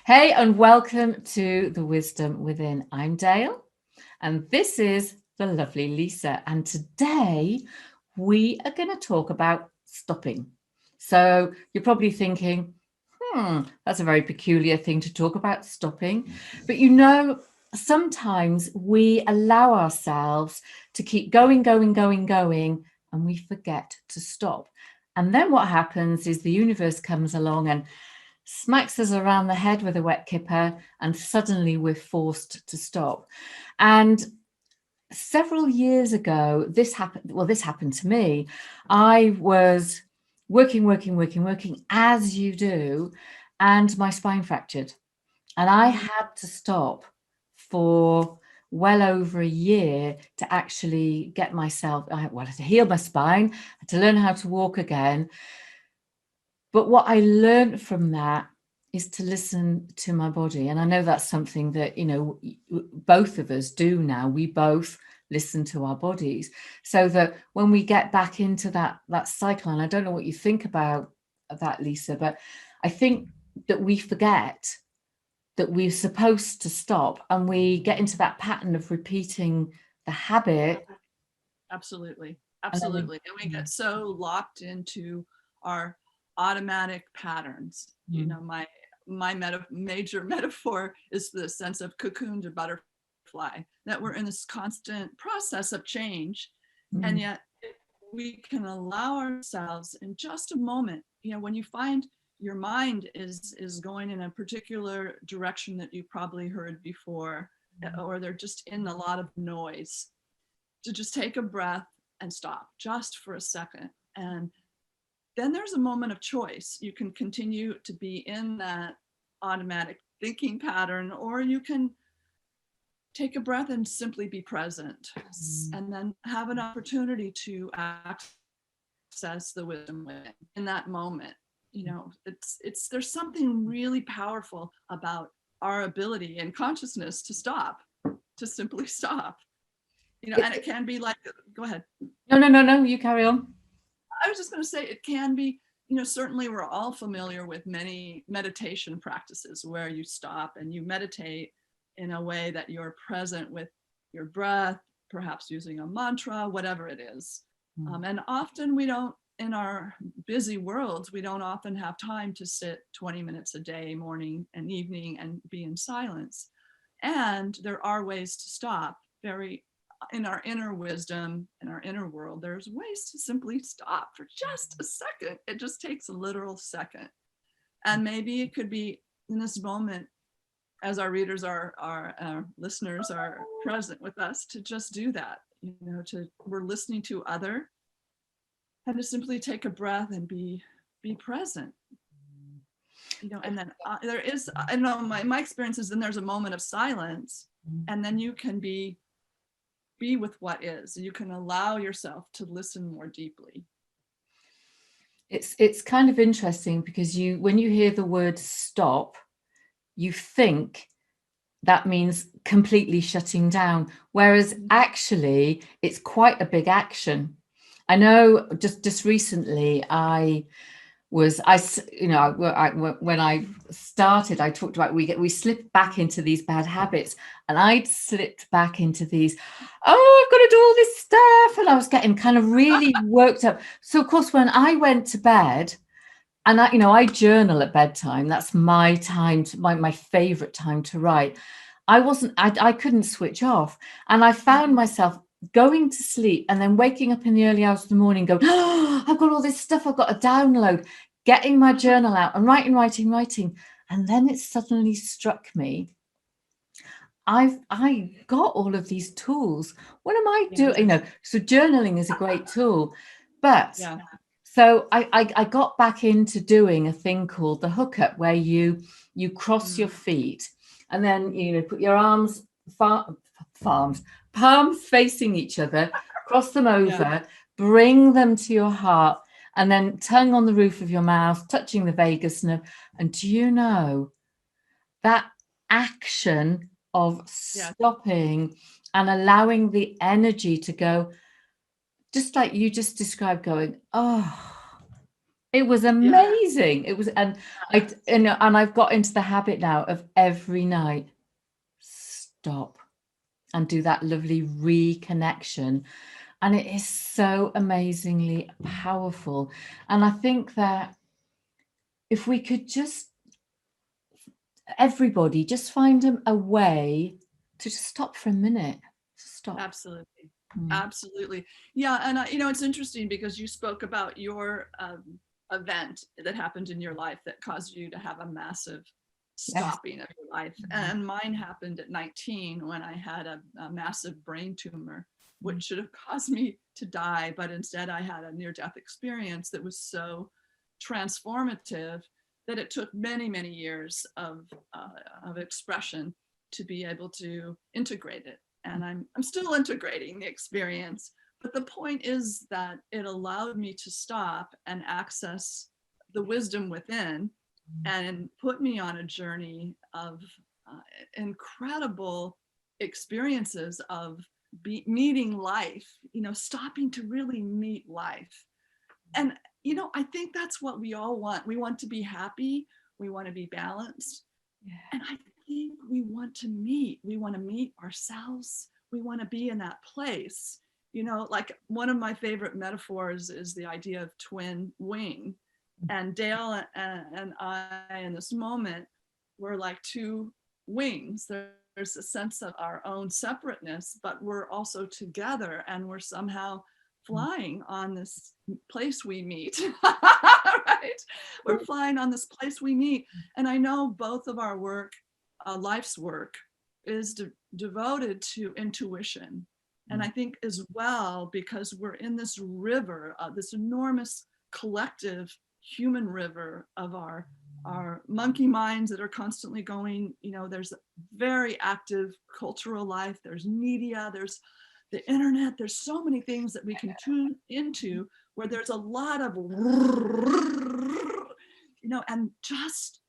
Hey, and welcome to the Wisdom Within. I'm Dale, and this is the lovely Lisa. And today we are going to talk about stopping. So you're probably thinking, that's a very peculiar thing to talk about, stopping. But sometimes we allow ourselves to keep going, and we forget to stop. And then what happens is the universe comes along and smacks us around the head with a wet kipper, and suddenly we're forced to stop. And several years ago, this happened to me. I was working as you do, and my spine fractured. And I had to stop for well over a year to actually get myself, to heal my spine, to learn how to walk again. But what I learned from that is to listen to my body. And I know that's something that, both of us do now. We both listen to our bodies so that when we get back into that cycle, and I don't know what you think about that, Lisa, but I think that we forget that we're supposed to stop, and we get into that pattern of repeating the habit. Absolutely. And we get so locked into our automatic patterns. My major metaphor is the sense of cocoon to butterfly, that we're in this constant process of change. And yet we can allow ourselves in just a moment, when you find your mind is going in a particular direction that you probably heard before, or they're just in a lot of noise, to just take a breath and stop just for a second. And then there's a moment of choice. You can continue to be in that automatic thinking pattern, or you can take a breath and simply be present, and then have an opportunity to access the wisdom within in that moment. There's something really powerful about our ability and consciousness to stop, to simply stop. And it can be like, go ahead. No, you carry on. I was just going to say, it can be, certainly we're all familiar with many meditation practices where you stop and you meditate in a way that you're present with your breath, perhaps using a mantra, whatever it is. And often in our busy worlds, we don't often have time to sit 20 minutes a day, morning and evening, and be in silence. And there are ways to stop. In our inner wisdom, in our inner world, there's ways to simply stop for just a second. It just takes a literal second. And maybe it could be in this moment, as our readers our listeners are present with us, to just do that. We're listening to other, and to simply take a breath and be present. And then there is, I know my experience is, then there's a moment of silence, and then you can be with what is. You can allow yourself to listen more deeply. It's kind of interesting because when you hear the word stop, you think that means completely shutting down, whereas actually it's quite a big action. I know just recently when I started, I talked about we slip back into these bad habits, and I'd slipped back into these, I've got to do all this stuff, and I was getting kind of really worked up. So of course, when I went to bed, and I journal at bedtime, that's my time, my favorite time to write. I couldn't switch off, and I found myself going to sleep and then waking up in the early hours of the morning going, I've got all this stuff I've got to download, getting my journal out and writing. And then it suddenly struck me, I got all of these tools. What am I doing? So journaling is a great tool, but so I got back into doing a thing called the hookup, where you cross your feet, and then put your arms palms facing each other, cross them over, bring them to your heart, and then tongue on the roof of your mouth, touching the vagus nerve. And do you know that action of stopping and allowing the energy to go, just like you just described, going, It was Yeah, amazing. It was, and I've got into the habit now of every night stop and do that lovely reconnection. And it is so amazingly powerful. And I think that if we could just, everybody, just find a way to just stop for a minute. Stop. absolutely. Mm. Absolutely. Yeah. And, you know, it's interesting because you spoke about your event that happened in your life that caused you to have a massive Yes. stopping of your life. And mine happened at 19 when I had a massive brain tumor, Mm. which should have caused me to die. But instead, I had a near death experience that was so transformative that it took many, many years of expression to be able to integrate it. And I'm still integrating the experience. But the point is that it allowed me to stop and access the wisdom within and put me on a journey of incredible experiences of meeting life, you know, stopping to really meet life. And, you know, I think that's what we all want. We want to be happy, we want to be balanced. Yeah. And I think we want to meet. We want to meet ourselves. We want to be in that place. You know, like one of my favorite metaphors is the idea of twin wing. And Dale and I, in this moment, we're like two wings. There's a sense of our own separateness, but we're also together and we're somehow flying on this place we meet. Right? We're flying on this place we meet. And I know both of our work, life's work, is devoted to intuition. And I think as well, because we're in this river, this enormous collective human river of our monkey minds that are constantly going, you know, there's very active cultural life, there's media, there's the internet, there's so many things that we can tune into where there's a lot of, you know, and just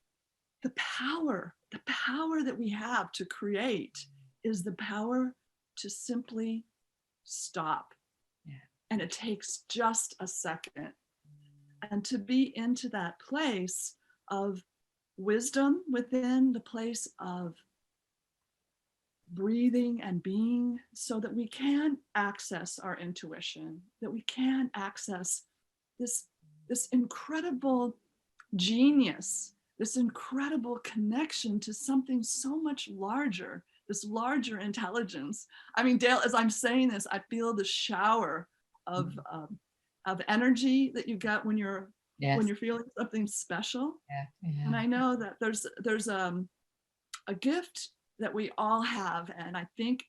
the power that we have to create is the power to simply stop. Yeah. And it takes just a second. And to be into that place of wisdom within, the place of breathing and being, so that we can access our intuition, that we can access this, this incredible genius, this incredible connection to something so much larger, this larger intelligence. I mean, Dale, as I'm saying this, I feel the shower of energy that you get when Yes. you're feeling something special. Yeah. And Yeah. I know that there's a gift that we all have, and I think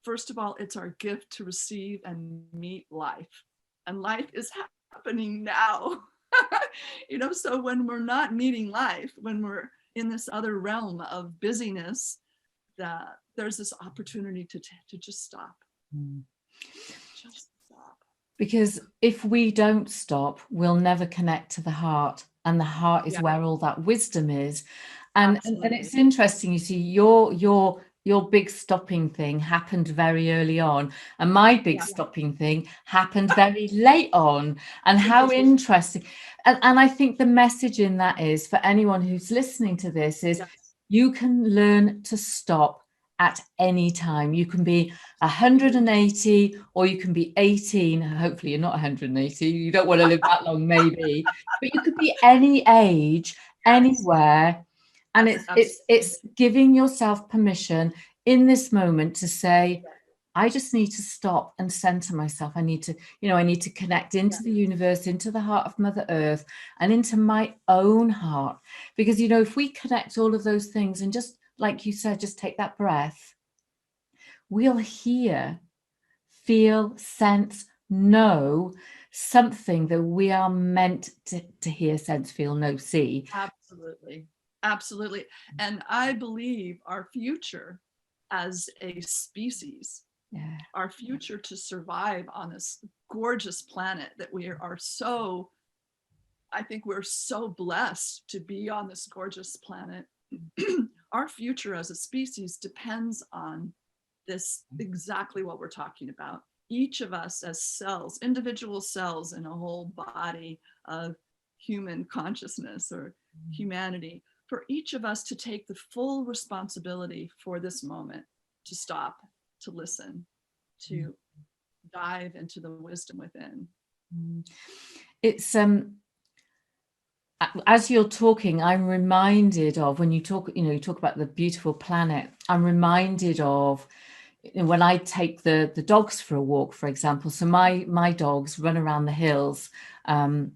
first of all, it's our gift to receive and meet life, and life is happening now. You know, so when we're not meeting life, when we're in this other realm of busyness, that there's this opportunity to just stop. Mm. Just stop. Because if we don't stop, we'll never connect to the heart, and the heart is Yeah, where all that wisdom is. And absolutely. it's interesting, you see, your big stopping thing happened very early on, and my big Yeah, stopping thing happened very late on. And how interesting. interesting. And I think the message in that is, for anyone who's listening to this, is Yes. you can learn to stop at any time. You can be 180 or you can be 18. Hopefully you're not 180. You don't want to live that long, maybe, but you could be any age, Yes. anywhere. And Absolutely. it's giving yourself permission in this moment to say, I just need to stop and center myself. I need to, I need to connect Yeah. into the universe, into the heart of Mother Earth, and into my own heart. Because, if we connect all of those things and just, like you said, just take that breath, we'll hear, feel, sense, know something that we are meant to hear, sense, feel, know, see. Absolutely. Absolutely. And I believe our future as a species, Yeah. our future to survive on this gorgeous planet that we are so, I think we're so blessed to be on this gorgeous planet. Our future as a species depends on this, exactly what we're talking about. Each of us as cells, individual cells in a whole body of human consciousness or humanity, for each of us to take the full responsibility for this moment, to stop, to listen, to dive into the wisdom within. It's as you're talking, I'm reminded of when you talk, you talk about the beautiful planet. I'm reminded of when I take the dogs for a walk, for example. So my dogs run around the hills, and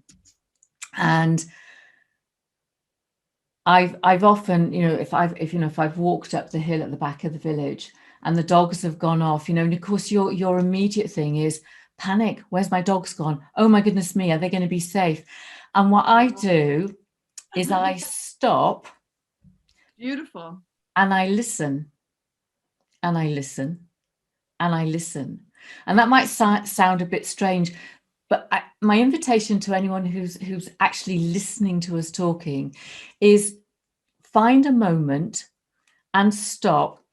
I've often, if I've walked up the hill at the back of the village and the dogs have gone off, and of course your immediate thing is panic. Where's my dogs gone? Oh my goodness me, are they going to be safe? And what I do is I stop. Beautiful. And I listen, and I listen, and I listen. And that might sound a bit strange, but my invitation to anyone who's actually listening to us talking is find a moment and stop,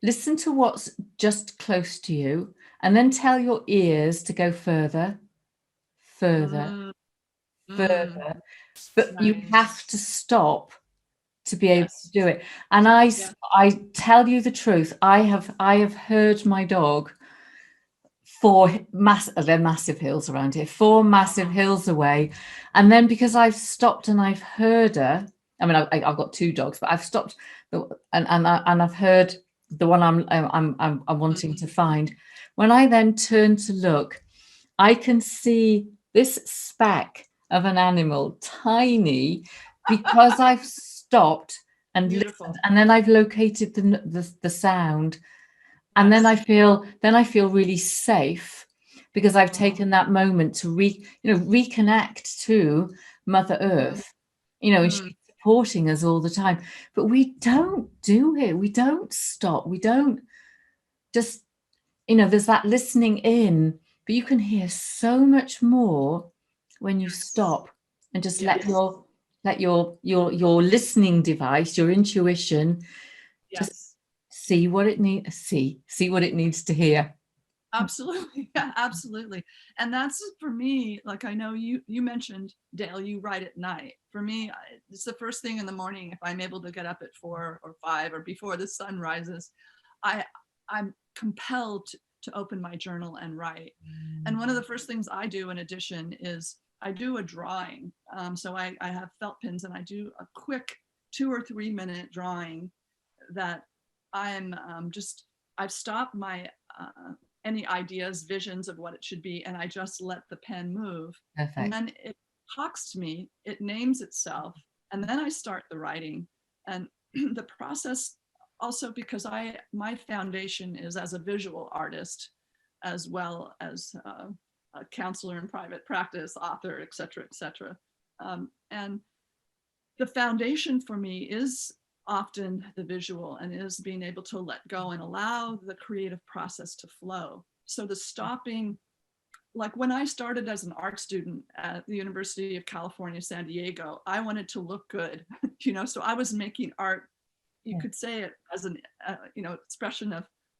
listen to what's just close to you, and then tell your ears to go further, further, further. But Nice. You have to stop to be able to do it. And I tell you the truth, I have heard my dog they're massive hills around here, 4 massive hills away. And then because I've stopped and I've heard her, I mean, I've got 2 dogs, but I've stopped and I've heard the one I'm wanting to find. When I then turn to look, I can see this speck of an animal, tiny, because I've stopped and listened, and then I've located the sound. And then I feel really safe because I've taken that moment to reconnect to Mother Earth, and she's supporting us all the time. But we don't do it. We don't stop. We don't just, there's that listening in, but you can hear so much more when you stop and just let your listening device, your intuition, just see what it needs, see what it needs to hear. Absolutely. Yeah, absolutely. And that's for me, like, I know you mentioned, Dale, you write at night. For me, it's the first thing in the morning. If I'm able to get up at 4 or 5 or before the sun rises, I'm compelled to open my journal and write. And one of the first things I do in addition is I do a drawing. So I have felt pens and I do a quick 2 or 3 minute drawing that I've stopped my any ideas, visions of what it should be, and I just let the pen move. Perfect. And then it talks to me, it names itself, and then I start the writing. And the process also, because my foundation is as a visual artist, as well as a counselor in private practice, author, et cetera, et cetera. And the foundation for me is often the visual and is being able to let go and allow the creative process to flow. So the stopping, like when I started as an art student at the University of California, San Diego, I wanted to look good, so I was making art, you could say it as an, expression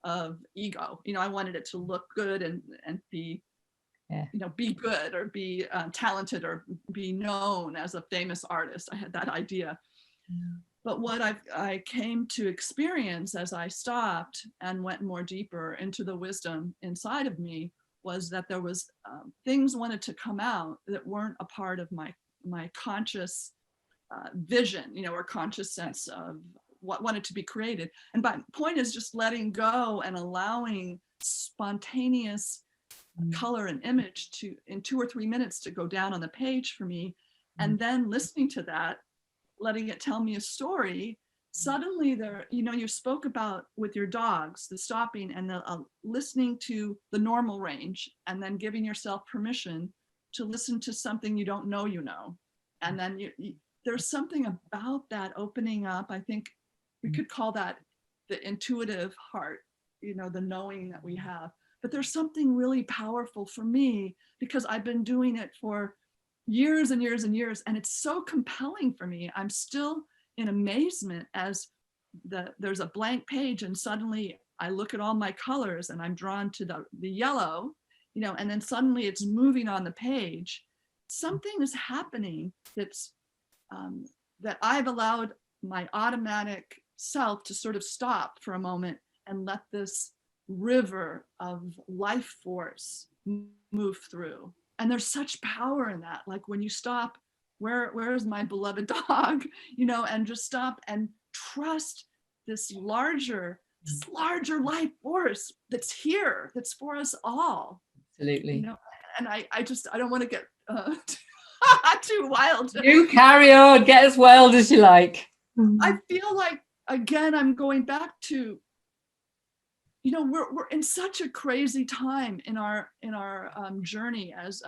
of ego. I wanted it to look good and be, be good or be talented or be known as a famous artist. I had that idea. But what I came to experience as I stopped and went more deeper into the wisdom inside of me was that there was things wanted to come out that weren't a part of my conscious vision, or conscious sense of what wanted to be created. And my point is just letting go and allowing spontaneous color and image to, in 2 or 3 minutes, to go down on the page for me, and then listening to that, letting it tell me a story. Suddenly there, you spoke about with your dogs, the stopping and the listening to the normal range, and then giving yourself permission to listen to something you don't know, and then there's something about that opening up. I think we could call that the intuitive heart, the knowing that we have. But there's something really powerful for me because I've been doing it for years and years and years, and it's so compelling for me. I'm still in amazement as there's a blank page and suddenly I look at all my colors and I'm drawn to the yellow, and then suddenly it's moving on the page, something is happening that's that I've allowed my automatic self to sort of stop for a moment and let this river of life force move through. And there's such power in that. Like when you stop, where is my beloved dog? And just stop and trust this larger life force that's here, that's for us all. Absolutely. And I don't want to get too wild. You carry on, get as wild as you like. I feel like, again, I'm going back to, we're in such a crazy time in our journey as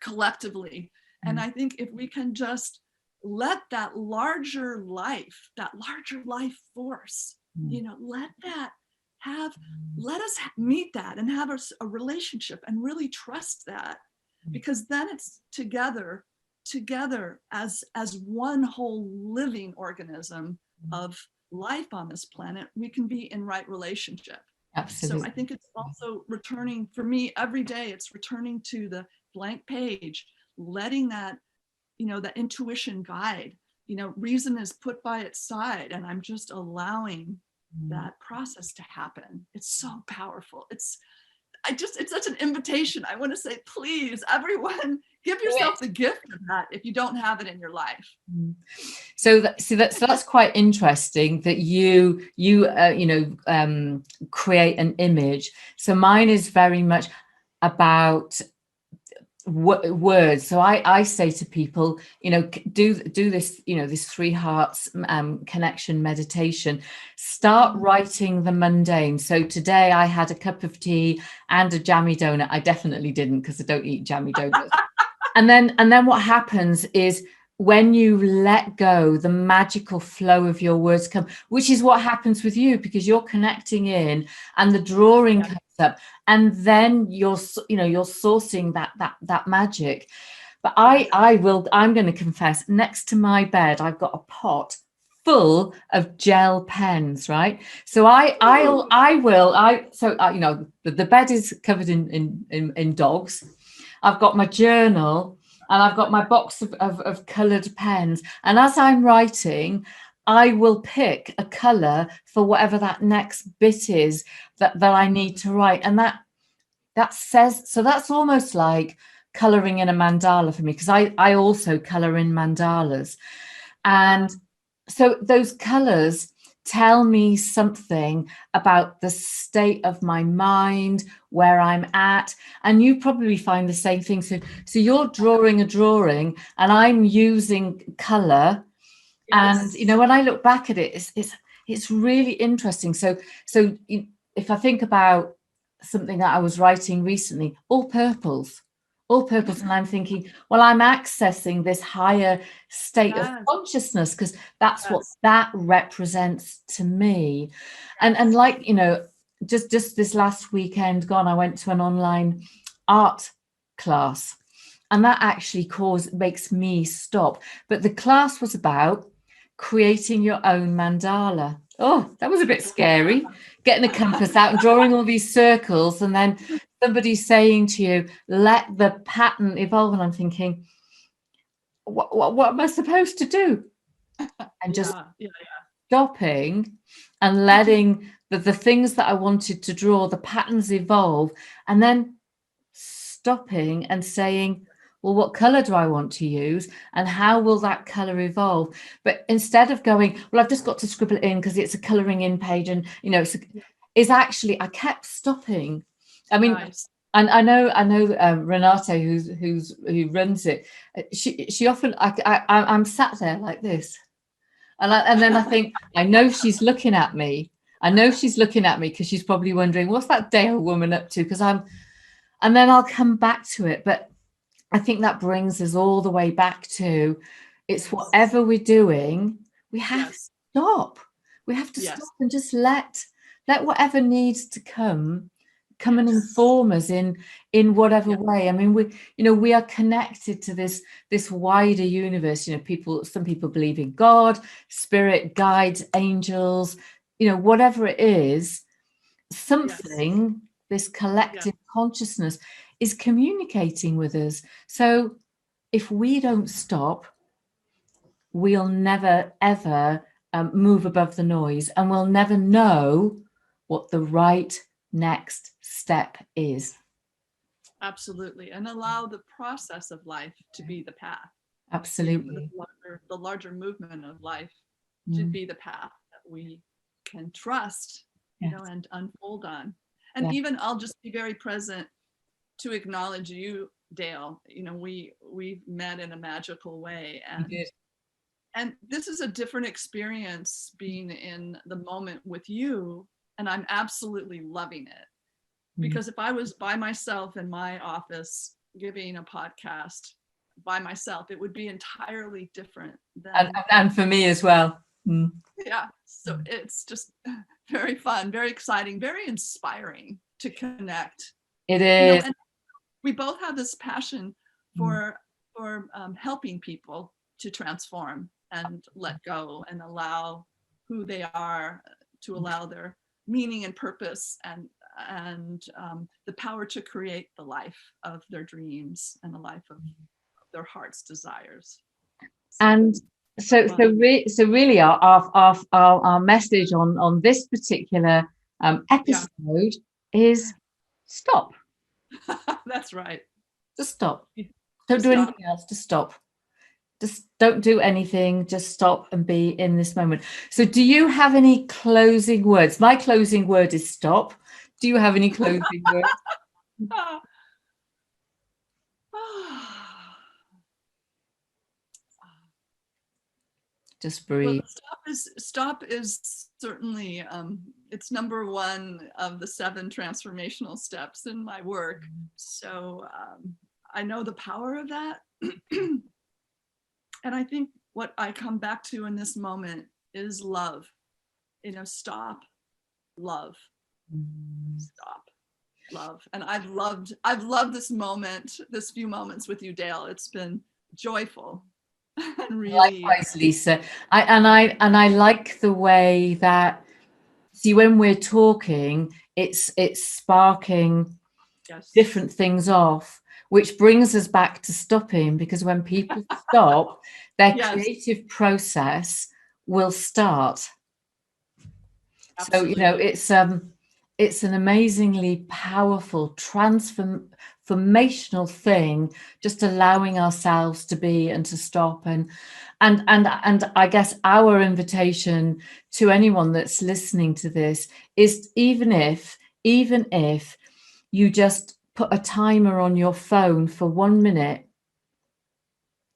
collectively. And I think if we can just let that larger life force, let us meet that and have a relationship and really trust that, because then it's together as one whole living organism of life on this planet, we can be in right relationship. Absolutely. So I think it's also returning, for me every day, it's returning to the blank page, letting that, that intuition guide, reason is put by its side, and I'm just allowing that process to happen. It's so powerful. It's such an invitation. I want to say, please, everyone, give yourself the gift of that if you don't have it in your life. So that's quite interesting that you create an image. So mine is very much about words. So I say to people, do this, this 3 hearts connection meditation. Start writing the mundane. So today I had a cup of tea and a jammy donut. I definitely didn't, because I don't eat jammy donuts. and then what happens is, when you let go, the magical flow of your words come, which is what happens with you, because you're connecting in and the drawing comes up, and then you're sourcing that magic. But I'm going to confess, next to my bed, I've got a pot full of gel pens, right? So the bed is covered in dogs. I've got my journal, and I've got my box of coloured pens. And as I'm writing, I will pick a colour for whatever that next bit is that I need to write. And that says, so that's almost like colouring in a mandala for me, because I also colour in mandalas. And so those colours tell me something about the state of my mind, where I'm at. And you probably find the same thing. So you're drawing a drawing and I'm using color. Yes. And when I look back at it, it's really interesting. So if I think about something that I was writing recently, all purples, and I'm thinking, well, I'm accessing this higher state of consciousness, because that's what that represents to me. And like, just this last weekend gone, I went to an online art class, and that actually makes me stop. But the class was about creating your own mandala. Oh, that was a bit scary, getting a compass out and drawing all these circles, and then somebody saying to you, let the pattern evolve. And I'm thinking, what am I supposed to do? And just stopping and letting the things that I wanted to draw, the patterns evolve, and then stopping and saying, well, what color do I want to use, and how will that color evolve? But instead of going, well, I've just got to scribble it in because it's a coloring in page, and it's actually, I kept stopping. I mean, and I know Renate, who runs it. She often, I'm sat there like this, and then I think, I know she's looking at me. Because she's probably wondering, what's that Dale woman up to? And then I'll come back to it. But I think that brings us all the way back to, it's whatever we're doing, we have to stop. We have to stop and just let whatever needs to come and inform us in whatever way. I mean, we are connected to this wider universe. Some people believe in God, spirit, guides, angels, whatever it is, something, this collective consciousness is communicating with us. So if we don't stop, we'll never, ever move above the noise, and we'll never know what the right next step is. Absolutely. And allow the process of life to be the path. Absolutely. The larger movement of life to be the path that we can trust, Yes. and unfold on. And Yeah. even I'll just be very present to acknowledge you, Dale. We've met in a magical way, and this is a different experience being in the moment with you, and I'm absolutely loving it. Because if I was by myself in my office giving a podcast by myself, it would be entirely different than and for me as well. Yeah, so it's just very fun, very exciting, very inspiring to connect. It is. And we both have this passion for helping people to transform and let go and allow who they are, to allow their meaning and purpose and the power to create the life of their dreams and the life of their heart's desires. And so really our message on this particular episode is stop. That's right. Just stop. Don't do anything else. Just stop. Just don't do anything. Just stop and be in this moment. So do you have any closing words? My closing word is stop. Do you have any closing words? Just breathe. Well, stop is certainly it's number one of the 7 transformational steps in my work. So I know the power of that. And I think what I come back to in this moment is love. Stop, love, stop, love. And I've loved this moment, this few moments with you, Dale. It's been joyful. And really, likewise, Lisa. I like the way that, see, when we're talking, it's sparking different things off, which brings us back to stopping, because when people stop, their creative process will start. Absolutely. So it's an amazingly powerful transformational thing, just allowing ourselves to be and to stop. And I guess our invitation to anyone that's listening to this is, even if you just put a timer on your phone for 1 minute,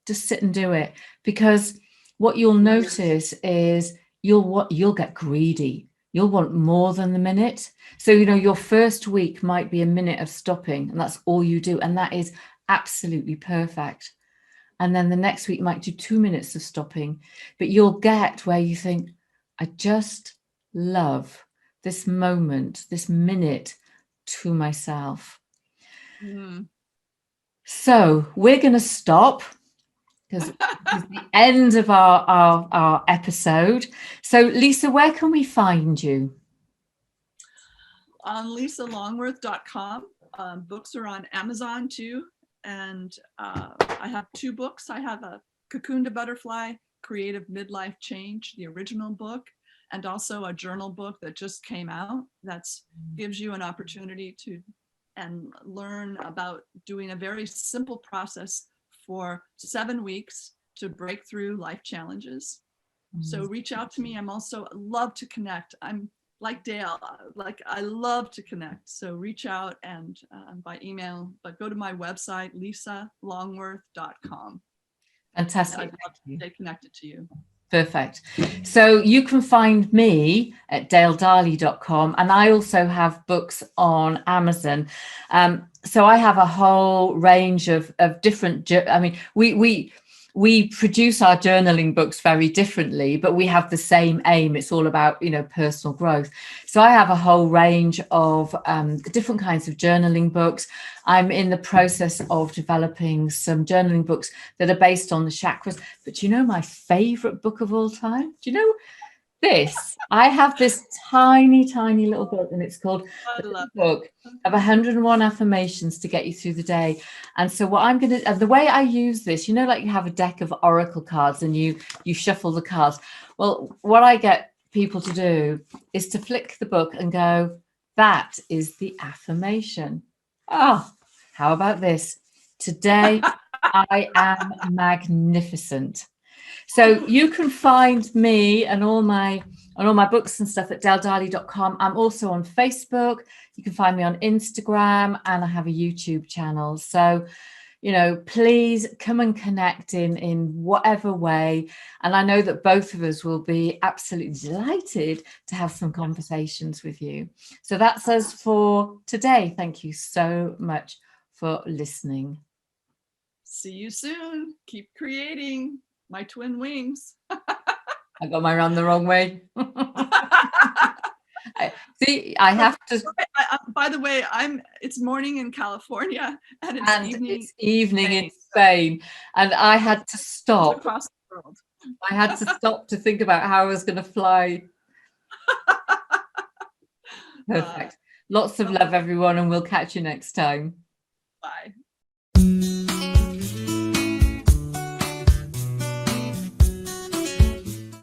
just sit and do it. Because what you'll notice is you'll get greedy. You'll want more than the minute. So, your first week might be a minute of stopping, and that's all you do. And that is absolutely perfect. And then the next week might do 2 minutes of stopping, but you'll get where you think, I just love this moment, this minute to myself. So we're going to stop, because it's the end of our episode. So Lisa, where can we find you? On lisalongworth.com. Books are on Amazon too. And I have 2 books. I have a Cocoon to Butterfly, Creative Midlife Change, the original book, and also a journal book that just came out that gives you an opportunity to learn about doing a very simple process for 7 weeks to break through life challenges. So reach out to me. I'm also love to connect. I'm like Dale, I love to connect. So reach out and by email, but go to my website, lisalongworth.com. Fantastic. I'd love to stay connected to you. Perfect. So you can find me at daledarley.com, and I also have books on Amazon. So I have a whole range of different, we produce our journaling books very differently, but we have the same aim. It's all about, personal growth. So I have a whole range of different kinds of journaling books. I'm in the process of developing some journaling books that are based on the chakras. But my favorite book of all time? Do you know I have this tiny, tiny little book, and it's called I The love Book of 101 Affirmations to Get You Through the Day. And so what I'm going to, the way I use this, you know, like you have a deck of oracle cards and you shuffle the cards. Well, what I get people to do is to flick the book and go, that is the affirmation. Oh, how about this? Today, I am magnificent. So you can find me and all my books and stuff at deldarley.com. I'm also on Facebook. You can find me on Instagram, and I have a YouTube channel. So, you know, please come and connect in whatever way. And I know that both of us will be absolutely delighted to have some conversations with you. So that's us for today. Thank you so much for listening. See you soon. Keep creating my twin wings. I got my run the wrong way. I have to. By the way, it's morning in California and it's evening in Spain. And I had to stop. Across the world. I had to stop to think about how I was going to fly. Perfect. Lots of love, everyone, and we'll catch you next time. Bye.